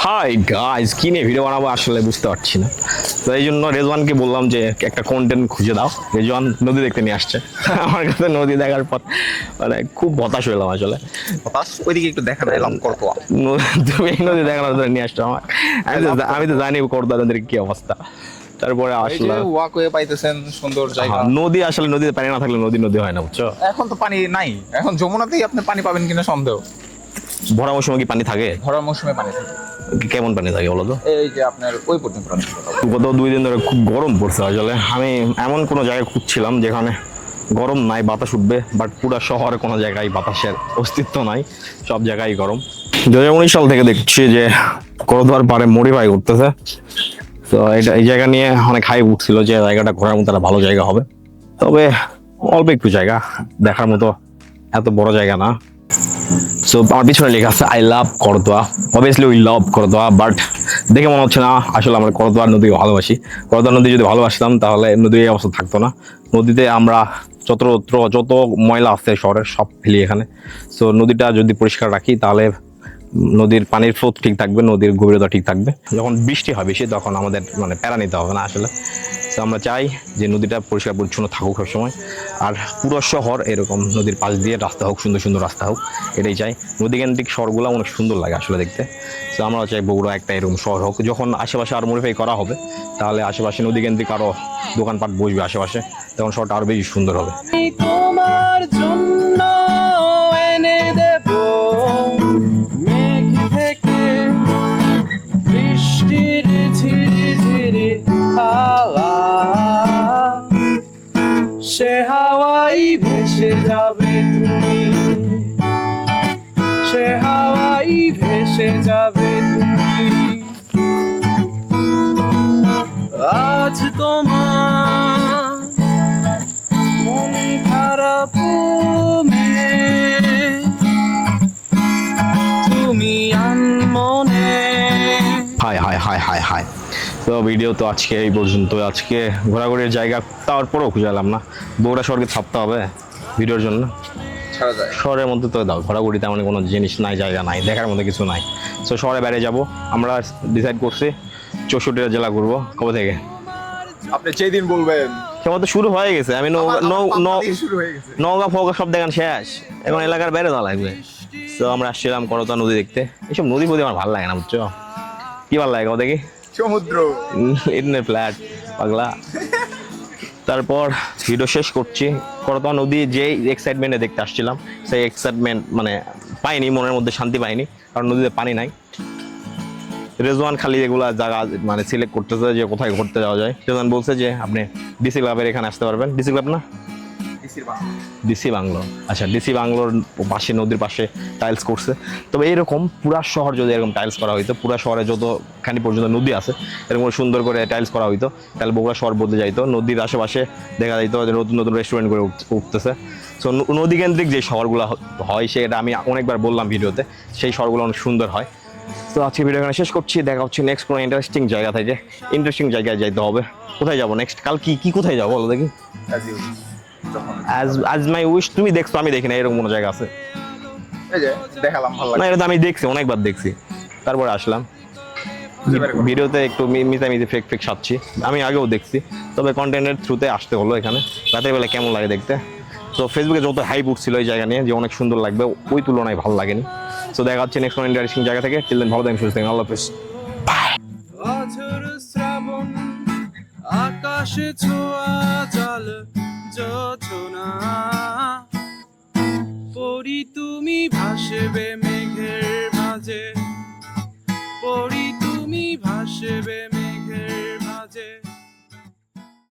Hi guys, কি নিয়ে video বানাবো আসলে বুঝতে পারছি না। তো এই জন্য রেজওয়ানকে বললাম যে একটা কন্টেন্ট খুঁজে দাও। রেজওয়ান নদী দেখতে নিয়ে আসছে। আমার কাছে নদী দেখার পর মানে খুব হতাশ হলাম আসলে। হতাশ ওইদিকে একটু দেখা না এলাম করতোয়া। তুমি এই নদী দেখানোর জন্য নিয়ে আসছো আমার। আমি তো জানি করদা নদীর কি অবস্থা। তারপরে এই যে আসলে ওয়াকওয়ে পাইতেছেন সুন্দর জায়গা। নদী আসলে নদীতে পানি না থাকলে নদী নদী হয় না, বুঝছো? এখন তো পানি নাই, এখন যমুনাতেই আপনি পানি পাবেন কিনা সন্দেহ। ভরা মৌসুমে কি পানি থাকে? ভরার মৌসুমে পানি থাকে। কেমন পানি থাকে বলো তো? এই যে আপনার ওই পর্যন্ত পানি থাকে। গত 2 দিন ধরে খুব গরম পড়ছে আসলে। আমি এমন কোনো জায়গায় খুঁজছিলাম যেখানে গরম নাই, বাতাস উঠবে, বাট পুরো শহরে কোনো জায়গায় বাতাসের অস্তিত্ব নাই, সব জায়গায় গরম। 2019 সাল থেকে দেখছি যে করদোয়ার পাড়ে মডিফাই করতেছে। তো এই জায়গা নিয়ে অনেক হাইপ উঠছিল যে জায়গাটা ঘোরার মতো একটা ভালো জায়গা হবে, তবে অল্প একটু জায়গা দেখার মতো, এত বড় জায়গা না। সো আমার পিছনে লেখা আছে আই লাভ করদোয়া। অবভিয়াসলি উই লাভ করদোয়া, বাট দেখে মনে হচ্ছে না আসলে আমরা করদোয়ার নদীকে ভালোবাসি। করদোয়া নদী যদি ভালোবাসতাম তাহলে নদী এই অবস্থা থাকতো না। নদীতে আমরা যত ময়লা আছে শহরের সব ফেলি এখানে। সো নদীটা যদি পরিষ্কার রাখি তাহলে নদীর পানির ফ্লো ঠিক থাকবে, নদীর গভীরতা ঠিক থাকবে। যখন বৃষ্টি হয় বেশি তখন আমাদের মানে প্যারা নিতে হবে না আসলে। তো আমরা চাই যে নদীটা পরিষ্কার পরিচ্ছন্ন থাকুক সবসময়, আর পুরো শহর এরকম নদীর পাশ দিয়ে রাস্তা হোক, সুন্দর সুন্দর রাস্তা হোক, এটাই চাই। নদীকেন্দ্রিক শহরগুলো অনেক সুন্দর লাগে আসলে দেখতে। তো আমরা চাই বগুড়া একটা এরকম শহর হোক। যখন আশেপাশে আরও মডিফাই করা হবে তাহলে আশেপাশে নদীকেন্দ্রিক আরও দোকানপাট বসবে আশেপাশে, তখন শহরটা আরও বেশি সুন্দর হবে। তোমার জন্য এনে দেব মেঘ থেকে বৃষ্টির ঝিরিঝিরি হাওয়া, সে হাওয়াই ভেসে যাবে তুমি, সে হাওয়াই ভেসে যাবে তুমি। আজ তোমার মন খারাপ তুমি আনমনে। Hi hi hi hi hi. তো ভিডিও তো আজকে এই পর্যন্ত। আজকে ঘোরাঘুরির জায়গা তারপরেও খুঁজে এলাম না। বগুড়া শহরকে ছাপতে হবে ভিডিওর জন্য। ছাড়া যায়। শহরের মধ্যে তো দাও ঘোরাঘুরি তেমন কোনো জিনিস নাই, জায়গা নাই, দেখার মতো কিছু নাই। সো শহরে বাইরে যাব। আমরা ডিসাইড করছি 64টা জেলা ঘুরবো। কবে থেকে? আপনি যেই দিন বলবেন। কেমন তো শুরু হয়ে গেছে। আমি শুরু হয়ে গেছে। নওগাঁ ফওগা সব দেখান শেষ, এখন এলাকার বাইরে যাওয়া লাগবে। তো আমরা আসছিলাম করতোয়া নদী দেখতে। এইসব নদী ফদী আমার ভালো লাগে না, বুঝছো? কি ভালো লাগে দেখি? সমুদ্র। ইন্টারনেট ফ্ল্যাট পাগলা। তারপর ভিডিও শেষ করছি। করতোয়া নদী যে এক্সাইটমেন্টে দেখতে আসছিলাম সেই এক্সাইটমেন্ট মানে পাইনি, মনের মধ্যে শান্তি পাইনি, কারণ নদীতে পানি নাই। রেজওয়ান খালি এগুলা জায়গা মানে সিলেক্ট করতেছে যে কোথায় ঘুরতে যাওয়া যায়। রেজওয়ান বলছে যে আপনি ডিসি ক্লাবের এখানে আসতে পারবেন। ডিসি ক্লাব না, ডিসি বাংলো। আচ্ছা, ডিসি বাংলোর পাশে নদীর পাশে টাইলস করছে। তবে এইরকম পুরা শহর যদি এরকম টাইলস করা হইতো, পুরা শহরে যতখানি পর্যন্ত নদী আছে এরকম সুন্দর করে টাইলস করা হইতো, তাহলে বগুড়া শহর বদলে যাইতো। নদীর আশেপাশে দেখা যাইতো যে নতুন নতুন রেস্টুরেন্ট করে উঠতেছে। সো নদীকেন্দ্রিক যে শহরগুলো হয় সেটা আমি অনেকবার বললাম ভিডিওতে, সেই শহরগুলো অনেক সুন্দর হয়। তো আজকে ভিডিও এখানে শেষ করছি। দেখা হচ্ছে নেক্সট কোনো ইন্টারেস্টিং জায়গা থেকে। ইন্টারেস্টিং জায়গায় যাইতে হবে। কোথায় যাবো নেক্সট? কাল কি কোথায় যাবো বলো দেখি? আজ মাই উইশ। তুমি দেখছো, আমি দেখি না। এরকম কোনো জায়গা আছে? এই যে দেখালাম, ভালো না, লাগে। এটা তো আমি দেখছি, অনেকবার দেখছি, তারপরে আসলাম। ভিডিওতে একটু মিশামিশি ফেক সাজছি, আমি আগেও দেখছি, তবে কন্টেন্টের থ্রুতে আসতে হলো এখানে। রাতের বেলা কেমন লাগে দেখতে। তো ফেসবুকে যত হাইপ উঠছিল এই জায়গা নিয়ে যে অনেক সুন্দর লাগবে, ওই তুলনায় ভালো লাগেনি। তো দেখা হচ্ছে নেক্সট কোনো ইন্টারেস্টিং জায়গা থেকে। টিল দেন ভালো থাকেন, সুস্থ থাকেন, আল্লাহ হাফেজ। অঝোর শ্রাবণ আকাশে ছোঁয়া জল যোছনা, পরি তুমি ভাসবে মেঘের মাঝে, পরি তুমি ভাসবে